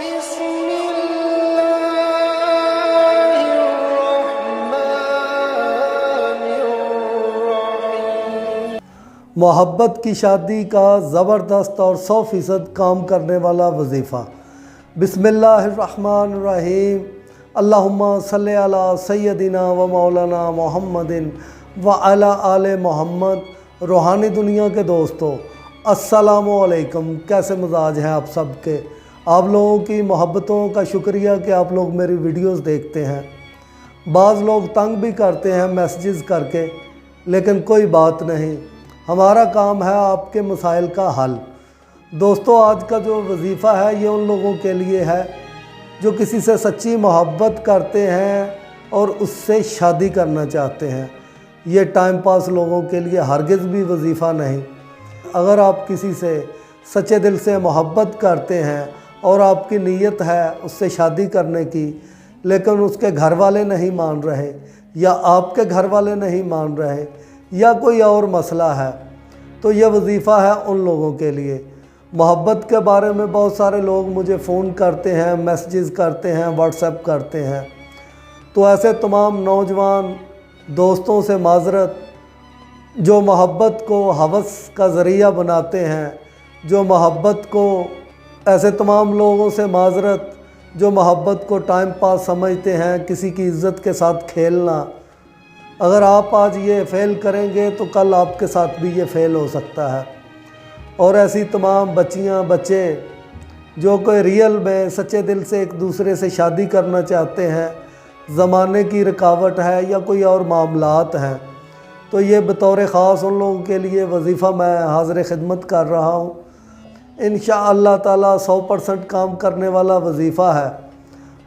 بسم الله الرحمن الرحيم۔ محبت کی شادی کا زبردست اور 100% کام کرنے والا وظیفہ۔ بسم اللہ الرحمن الرحیم۔ اللہم صلی علی سیدنا و مولانا محمد وعلی آل محمد۔ روحانی دنیا کے دوستو السلام علیکم، کیسے مزاج ہیں آپ سب کے؟ آپ لوگوں کی محبتوں کا شکریہ کہ آپ لوگ میری ویڈیوز دیکھتے ہیں۔ بعض لوگ تنگ بھی کرتے ہیں میسیجز کر کے، لیکن کوئی بات نہیں، ہمارا کام ہے آپ کے مسائل کا حل۔ دوستو آج کا جو وظیفہ ہے یہ ان لوگوں کے لیے ہے جو کسی سے سچی محبت کرتے ہیں اور اس سے شادی کرنا چاہتے ہیں۔ یہ ٹائم پاس لوگوں کے لیے ہرگز بھی وظیفہ نہیں۔ اگر آپ کسی سے سچے دل سے محبت کرتے ہیں اور آپ کی نیت ہے اس سے شادی کرنے کی، لیکن اس کے گھر والے نہیں مان رہے یا آپ کے گھر والے نہیں مان رہے یا کوئی اور مسئلہ ہے، تو یہ وظیفہ ہے ان لوگوں کے لیے۔ محبت کے بارے میں بہت سارے لوگ مجھے فون کرتے ہیں، میسیجز کرتے ہیں، واٹس ایپ کرتے ہیں، تو ایسے تمام نوجوان دوستوں سے معذرت جو محبت کو ہوس کا ذریعہ بناتے ہیں، جو محبت کو ایسے تمام لوگوں سے معذرت جو محبت کو ٹائم پاس سمجھتے ہیں، کسی کی عزت کے ساتھ کھیلنا۔ اگر آپ آج یہ فیل کریں گے تو کل آپ کے ساتھ بھی یہ فیل ہو سکتا ہے۔ اور ایسی تمام بچیاں بچے جو کوئی ریئل میں سچے دل سے ایک دوسرے سے شادی کرنا چاہتے ہیں، زمانے کی رکاوٹ ہے یا کوئی اور معاملات ہیں، تو یہ بطور خاص ان لوگوں کے لیے وظیفہ میں حاضر خدمت کر رہا ہوں۔ انشاءاللہ تعالیٰ 100% کام کرنے والا وظیفہ ہے۔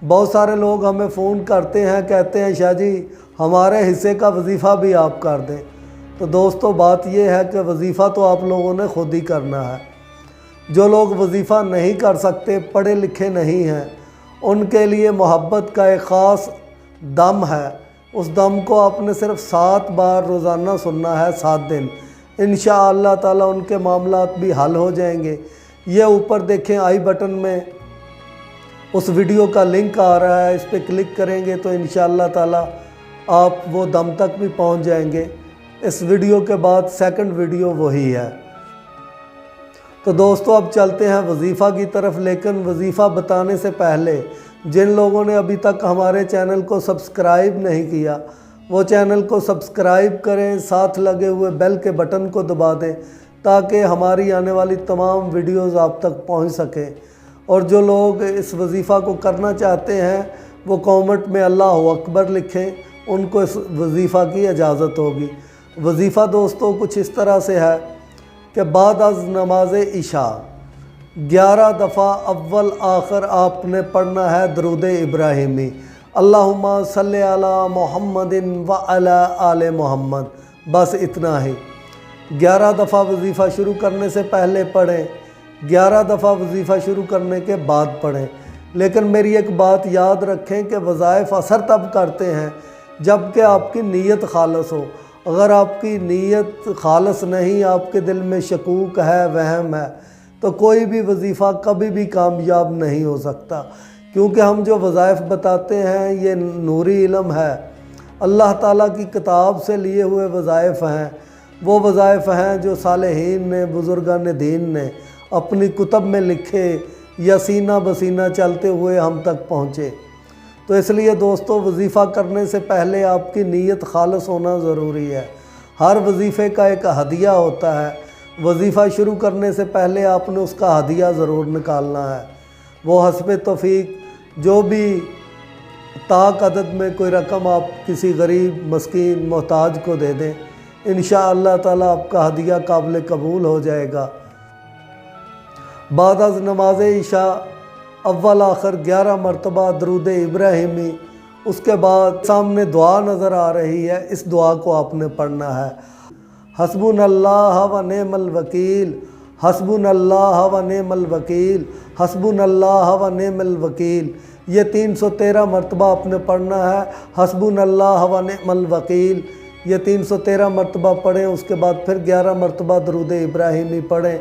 بہت سارے لوگ ہمیں فون کرتے ہیں، کہتے ہیں شاہ جی ہمارے حصے کا وظیفہ بھی آپ کر دیں۔ تو دوستو بات یہ ہے کہ وظیفہ تو آپ لوگوں نے خود ہی کرنا ہے۔ جو لوگ وظیفہ نہیں کر سکتے، پڑھے لکھے نہیں ہیں، ان کے لیے محبت کا ایک خاص دم ہے۔ اس دم کو آپ نے صرف 7 بار روزانہ سننا ہے، 7 دن۔ انشاءاللہ تعالیٰ ان کے معاملات بھی حل ہو جائیں گے۔ یہ اوپر دیکھیں آئی بٹن میں اس ویڈیو کا لنک آ رہا ہے، اس پہ کلک کریں گے تو انشاءاللہ تعالیٰ آپ وہ دم تک بھی پہنچ جائیں گے۔ اس ویڈیو کے بعد سیکنڈ ویڈیو وہی ہے۔ تو دوستو اب چلتے ہیں وظیفہ کی طرف، لیکن وظیفہ بتانے سے پہلے جن لوگوں نے ابھی تک ہمارے چینل کو سبسکرائب نہیں کیا، وہ چینل کو سبسکرائب کریں، ساتھ لگے ہوئے بیل کے بٹن کو دبا دیں تاکہ ہماری آنے والی تمام ویڈیوز آپ تک پہنچ سکیں۔ اور جو لوگ اس وظیفہ کو کرنا چاہتے ہیں وہ کامنٹ میں اللہ اکبر لکھیں، ان کو اس وظیفہ کی اجازت ہوگی۔ وظیفہ دوستو کچھ اس طرح سے ہے کہ بعد از نماز عشاء 11 دفعہ اول آخر آپ نے پڑھنا ہے درود ابراہیمی، اللہم صلی علی محمد وعلی آل محمد، بس اتنا ہی۔ 11 دفعہ وظیفہ شروع کرنے سے پہلے پڑھیں، 11 دفعہ وظیفہ شروع کرنے کے بعد پڑھیں۔ لیکن میری ایک بات یاد رکھیں کہ وظائف اثر تب کرتے ہیں جب کہ آپ کی نیت خالص ہو۔ اگر آپ کی نیت خالص نہیں، آپ کے دل میں شکوک ہے، وہم ہے، تو کوئی بھی وظیفہ کبھی بھی کامیاب نہیں ہو سکتا، کیونکہ ہم جو وظائف بتاتے ہیں یہ نوری علم ہے، اللہ تعالیٰ کی کتاب سے لیے ہوئے وظائف ہیں۔ وہ وظائف ہیں جو صالحین نے، بزرگان دین نے اپنی کتب میں لکھے یا سینہ بسینہ چلتے ہوئے ہم تک پہنچے۔ تو اس لیے دوستو وظیفہ کرنے سے پہلے آپ کی نیت خالص ہونا ضروری ہے۔ ہر وظیفے کا ایک ہدیہ ہوتا ہے، وظیفہ شروع کرنے سے پہلے آپ نے اس کا ہدیہ ضرور نکالنا ہے۔ وہ حسب توفیق جو بھی طاق عدد میں کوئی رقم آپ کسی غریب مسکین محتاج کو دے دیں، انشاءاللہ تعالیٰ آپ کا ہدیہ قابل قبول ہو جائے گا۔ بعد از نماز عشاء اول آخر 11 مرتبہ درود ابراہیمی، اس کے بعد سامنے دعا نظر آ رہی ہے، اس دعا کو آپ نے پڑھنا ہے، حسبنا اللہ و نعم الوکیل، حسبنا اللہ و نعم الوکیل، حسبنا اللہ و نعم الوکیل۔ یہ 313 مرتبہ آپ نے پڑھنا ہے، حسبنا اللہ و نعم الوکیل، یہ 313 مرتبہ پڑھیں۔ اس کے بعد پھر 11 مرتبہ درود ابراہیمی پڑھیں،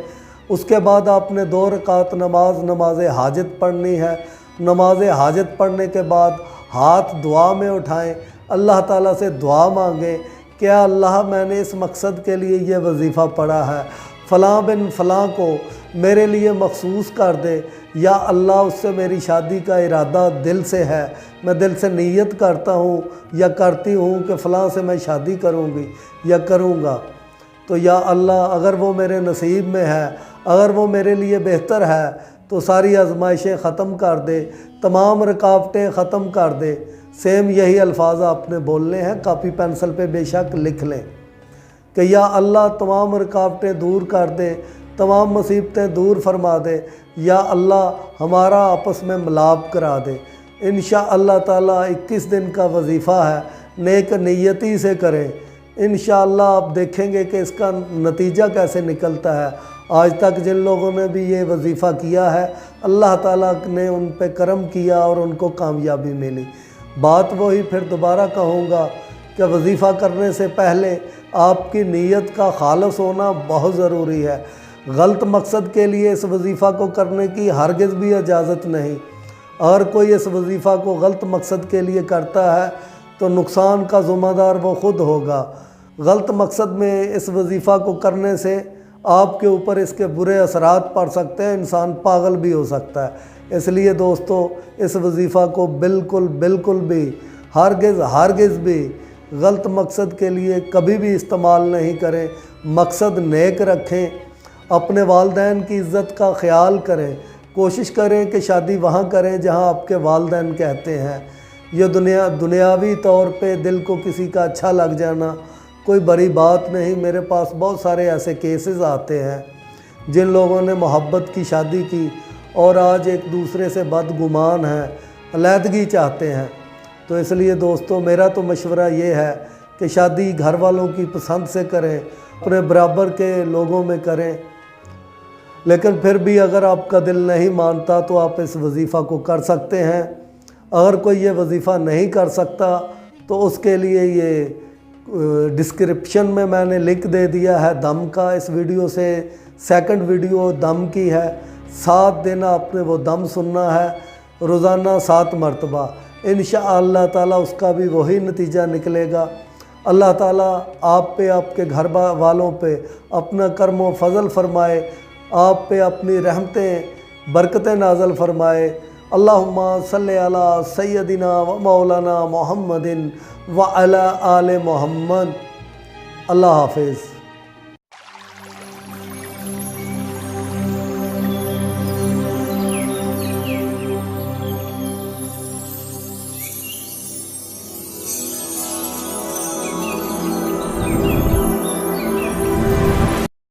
اس کے بعد آپ نے 2 رکعت نماز حاجت پڑھنی ہے۔ نماز حاجت پڑھنے کے بعد ہاتھ دعا میں اٹھائیں، اللہ تعالیٰ سے دعا مانگیں کہ یا اللہ میں نے اس مقصد کے لیے یہ وظیفہ پڑھا ہے، فلاں بن فلاں کو میرے لیے مخصوص کر دے، یا اللہ اس سے میری شادی کا ارادہ دل سے ہے، میں دل سے نیت کرتا ہوں یا کرتی ہوں کہ فلاں سے میں شادی کروں گی یا کروں گا، تو یا اللہ اگر وہ میرے نصیب میں ہے، اگر وہ میرے لیے بہتر ہے تو ساری آزمائشیں ختم کر دے، تمام رکاوٹیں ختم کر دے۔ سیم یہی الفاظ آپ نے بولنے ہیں، کاپی پینسل پہ بے شک لکھ لیں کہ یا اللہ تمام رکاوٹیں دور کر دے، تمام مصیبتیں دور فرما دے، یا اللہ ہمارا آپس میں ملاپ کرا دے۔ انشاءاللہ تعالیٰ 21 دن کا وظیفہ ہے، نیک نیتی سے کریں، انشاءاللہ آپ دیکھیں گے کہ اس کا نتیجہ کیسے نکلتا ہے۔ آج تک جن لوگوں نے بھی یہ وظیفہ کیا ہے اللہ تعالیٰ نے ان پہ کرم کیا اور ان کو کامیابی ملی۔ بات وہی پھر دوبارہ کہوں گا کہ وظیفہ کرنے سے پہلے آپ کی نیت کا خالص ہونا بہت ضروری ہے۔ غلط مقصد کے لیے اس وظیفہ کو کرنے کی ہرگز بھی اجازت نہیں۔ اگر کوئی اس وظیفہ کو غلط مقصد کے لیے کرتا ہے تو نقصان کا ذمہ دار وہ خود ہوگا۔ غلط مقصد میں اس وظیفہ کو کرنے سے آپ کے اوپر اس کے برے اثرات پڑ سکتے ہیں، انسان پاگل بھی ہو سکتا ہے۔ اس لیے دوستو اس وظیفہ کو بالکل بھی ہرگز بھی غلط مقصد کے لیے کبھی بھی استعمال نہیں کریں۔ مقصد نیک رکھیں، اپنے والدین کی عزت کا خیال کریں، کوشش کریں کہ شادی وہاں کریں جہاں آپ کے والدین کہتے ہیں۔ یہ دنیاوی طور پہ دل کو کسی کا اچھا لگ جانا کوئی بڑی بات نہیں۔ میرے پاس بہت سارے ایسے کیسز آتے ہیں جن لوگوں نے محبت کی شادی کی اور آج ایک دوسرے سے بدگمان ہیں، علیحدگی چاہتے ہیں۔ تو اس لیے دوستو میرا تو مشورہ یہ ہے کہ شادی گھر والوں کی پسند سے کریں، اپنے برابر کے لوگوں میں کریں، لیکن پھر بھی اگر آپ کا دل نہیں مانتا تو آپ اس وظیفہ کو کر سکتے ہیں۔ اگر کوئی یہ وظیفہ نہیں کر سکتا تو اس کے لیے یہ ڈسکرپشن میں نے لنک دے دیا ہے دم کا۔ اس ویڈیو سے سیکنڈ ویڈیو دم کی ہے، 7 دن آپ نے وہ دم سننا ہے، روزانہ 7 مرتبہ۔ انشاءاللہ تعالیٰ اس کا بھی وہی نتیجہ نکلے گا۔ اللہ تعالیٰ آپ پہ، آپ کے گھر والوں پہ اپنا کرم و فضل فرمائے، آپ پہ اپنی رحمتیں برکتیں نازل فرمائے۔ اللہم صلی علی سیدنا و مولانا محمد وعلی آل محمد۔ اللہ حافظ۔